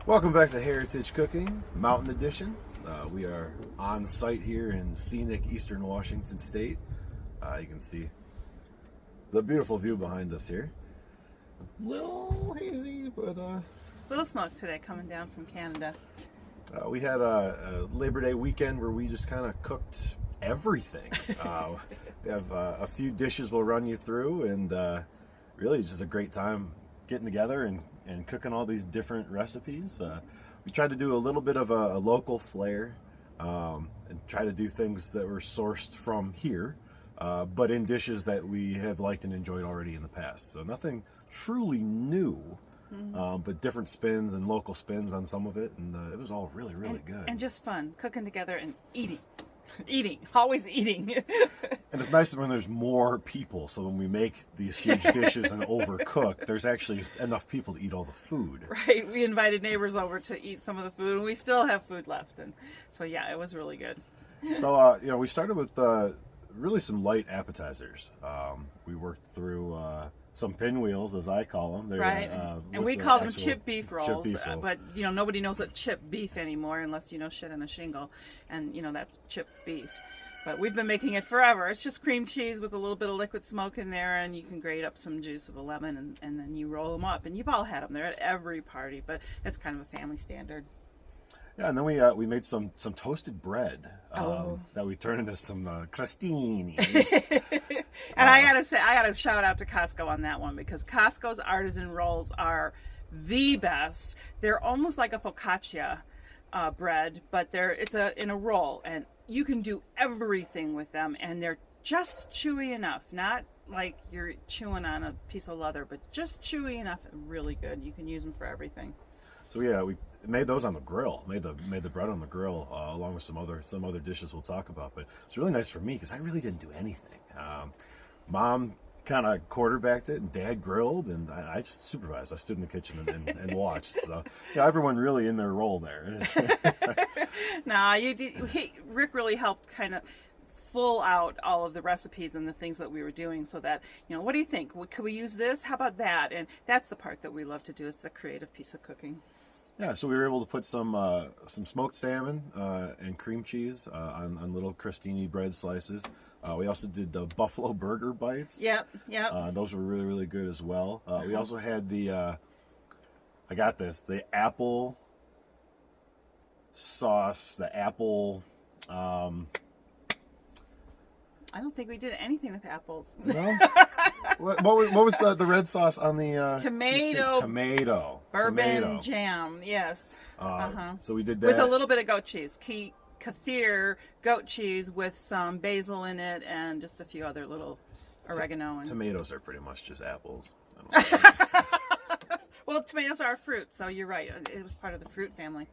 Welcome back to Heritage Cooking, Mountain Edition. We are on site here in scenic Eastern Washington State. You can see the beautiful view behind us here. A little hazy, but little smoke today coming down from Canada. We had a Labor Day weekend where we just kind of cooked everything. We have a few dishes we'll run you through, and really it's just a great time getting together and cooking all these different recipes. We tried to do a little bit of a local flair and try to do things that were sourced from here, but in dishes that we have liked and enjoyed already in the past. So nothing truly new, but different spins and local spins on some of it, and it was all really good. And just fun, cooking together and eating. Always eating. And it's nice when there's more people, so when we make these huge dishes and overcook, there's actually enough people to eat all the food. Right, we invited neighbors over to eat some of the food, and we still have food left, and so yeah, it was really good. So we started with really some light appetizers. We worked through some pinwheels, as I call them. They're, right, and we call them chip beef rolls, but nobody knows what chip beef anymore unless you know shit on a shingle, and that's chip beef. But we've been making it forever. It's just cream cheese with a little bit of liquid smoke in there, and you can grate up some juice of a lemon, and then you roll them up. And you've all had them. They're at every party, but it's kind of a family standard. Yeah, and then we made some toasted bread that we turned into some Crustini. And I gotta shout out to Costco on that one, because Costco's artisan rolls are the best. They're almost like a focaccia bread, but it's in a roll, and you can do everything with them, and they're just chewy enough, not like you're chewing on a piece of leather, but just chewy enough and really good. You can use them for everything. So yeah, we made those on the grill. Made the bread on the grill along with some other dishes we'll talk about. But it's really nice for me because I really didn't do anything. Mom kind of quarterbacked it, and Dad grilled, and I just supervised. I stood in the kitchen and watched. So yeah, everyone really in their role there. Nah, Rick really helped kind of full out all of the recipes and the things that we were doing, so that what do you think? Could we use this? How about that? And that's the part that we love to do. Is the creative piece of cooking. Yeah, so we were able to put some smoked salmon and cream cheese on little Crustini bread slices. We also did the buffalo burger bites. Yep. Those were really good as well. We also had the apple sauce, the apple. I don't think we did anything with apples. No. What was the red sauce on the tomato bourbon jam? Yes. So we did that with a little bit of goat cheese, kaffir goat cheese with some basil in it, and just a few other little oregano. Tomatoes are pretty much just apples. Well, tomatoes are a fruit, so you're right. It was part of the fruit family.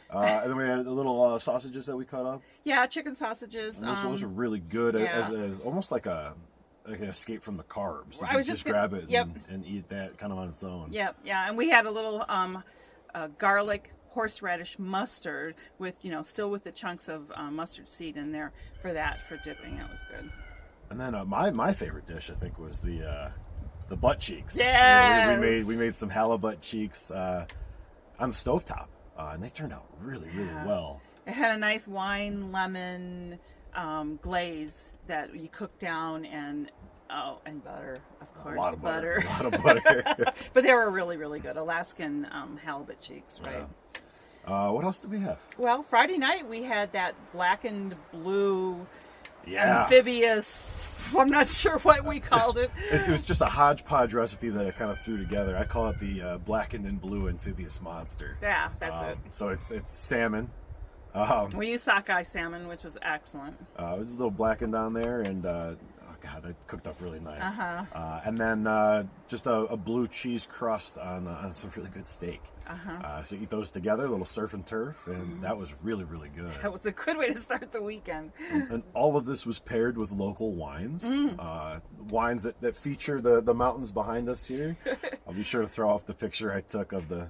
And then we had the little sausages that we cut up. Yeah, chicken sausages. Those were really good, as almost like an escape from the carbs. You could just grab it and eat that kind of on its own. Yep, yeah. And we had a little garlic horseradish mustard with, still with the chunks of mustard seed in there for dipping. That was good. And then my favorite dish, I think, was the butt cheeks. Yes! We made some halibut cheeks on the stovetop. And they turned out really well. It had a nice wine lemon glaze that you cook down, and butter, of course. A lot of butter. But they were really good. Alaskan halibut cheeks, right? Yeah. What else did we have? Well, Friday night we had that blackened blue amphibious, I'm not sure what we called it. It was just a hodgepodge recipe that I kind of threw together. I call it the blackened and blue amphibious monster. Yeah, that's it. So it's salmon. We used sockeye salmon, which was excellent. A little blackened on there, and God, it cooked up really nice. And then just a blue cheese crust on some really good steak. So you eat those together, a little surf and turf, and that was really good. That was a good way to start the weekend. And all of this was paired with local wines, wines that feature the mountains behind us here. I'll be sure to throw off the picture I took of the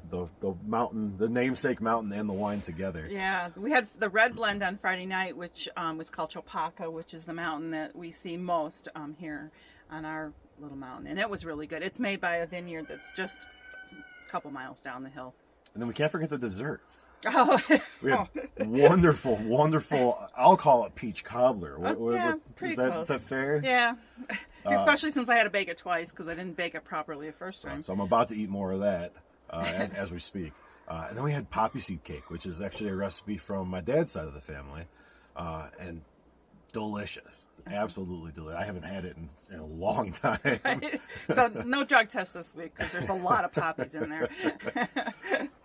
mountain, the namesake mountain, and the wine together. Yeah, we had the red blend on Friday night, which was called Chopaka, which is the mountain that we see most here on our little mountain, and it was really good. It's made by a vineyard that's just a couple miles down the hill. And then we can't forget the desserts. Oh, We had wonderful, wonderful, I'll call it peach cobbler. yeah, pretty close. Is that fair? Yeah. Especially since I had to bake it twice because I didn't bake it properly the first time. So I'm about to eat more of that as we speak. And then we had poppy seed cake, which is actually a recipe from my dad's side of the family. And delicious. Absolutely delicious. I haven't had it in a long time. Right? So no drug test this week because there's a lot of poppies in there.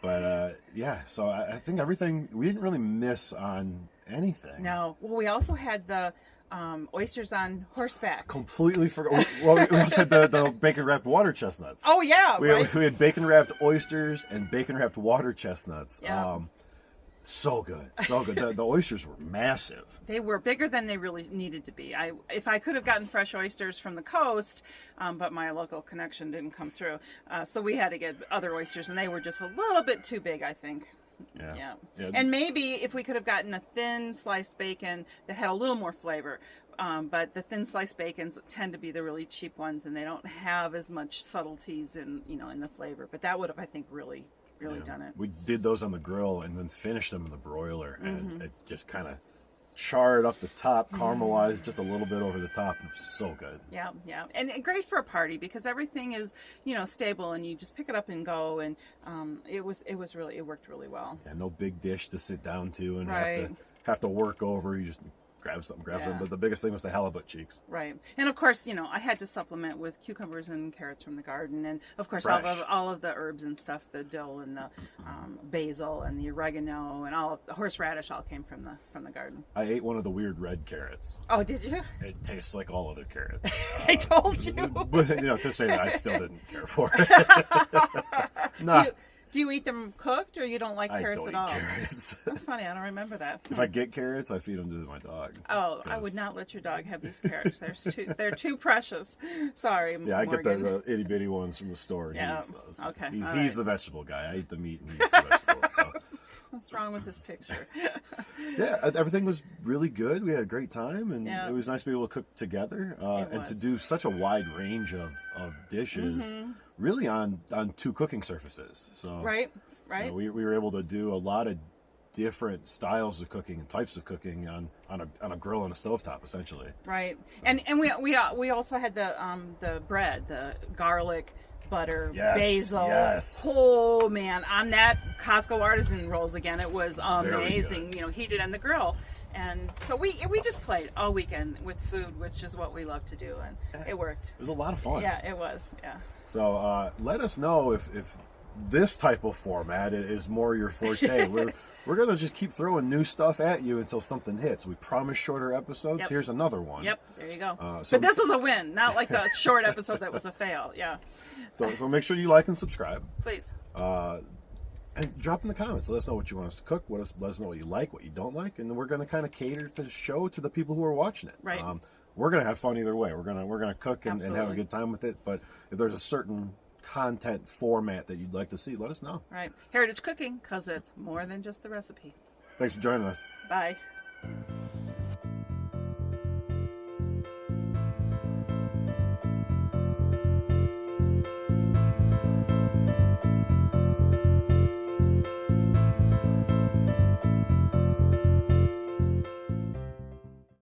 But yeah, so I think everything, we didn't really miss on anything. No. Well, we also had the oysters on horseback. Completely forgot. Well, we also had the bacon wrapped water chestnuts. Oh, yeah. We Right? had bacon wrapped oysters and bacon wrapped water chestnuts. Yeah. So good. So good. The oysters were massive. They were bigger than they really needed to be. If I could have gotten fresh oysters from the coast, but my local connection didn't come through. So we had to get other oysters, and they were just a little bit too big, I think. Yeah. And maybe if we could have gotten a thin sliced bacon that had a little more flavor. But the thin sliced bacons tend to be the really cheap ones, and they don't have as much subtleties in the flavor. But that would have, I think, really done it. We did those on the grill and then finished them in the broiler, and it just kind of charred up the top, caramelized just a little bit over the top. It was so good. Yeah, and great for a party because everything is stable, and you just pick it up and go, and it worked really well. Yeah, no big dish to sit down to and Right. have to work over. You just grab something. The biggest thing was the halibut cheeks. Right, and of course, I had to supplement with cucumbers and carrots from the garden, and of course all of the herbs and stuff, the dill and the basil and the oregano and all of the horseradish all came from the garden. I ate one of the weird red carrots. Oh, did you? It tastes like all other carrots. I told you. But to say that, I still didn't care for it. Nah. Do you eat them cooked, or you don't like carrots at all? Carrots. That's funny. I don't remember that. If I get carrots, I feed them to my dog. Oh, I would not let your dog have these carrots. They're too precious. Sorry, Yeah, I get Morgan. the itty bitty ones from the store. Yeah. He eats those. Okay. He's the vegetable guy. I eat the meat and he eats the vegetables. So. What's wrong with this picture? Yeah, everything was really good. We had a great time, and Yeah. it was nice to be able to cook together and to was. do such a wide range of dishes, really on two cooking surfaces. So Right. we were able to do a lot of different styles of cooking and types of cooking on a grill and a stovetop, essentially. Right. And we also had the bread, the garlic, butter, basil. Yes. Oh man, on that Costco artisan rolls again, it was Very amazing. Heated on the grill. And so we just played all weekend with food, which is what we love to do, and it worked. It was a lot of fun. Yeah, it was. Yeah. So let us know if this type of format is more your forte. We're gonna just keep throwing new stuff at you until something hits. We promise shorter episodes. Yep. Here's another one. Yep, there you go. So but this was a win, not like the short episode that was a fail. Yeah. So make sure you like and subscribe. Please. And drop in the comments. Let us know what you want us to cook. Let us know what you like, what you don't like, and we're going to kind of cater the show to the people who are watching it. Right. We're going to have fun either way. We're gonna cook and have a Absolutely. good time with it. But if there's a certain content format that you'd like to see, let us know. Right. Heritage cooking, because it's more than just the recipe. Thanks for joining us. Bye.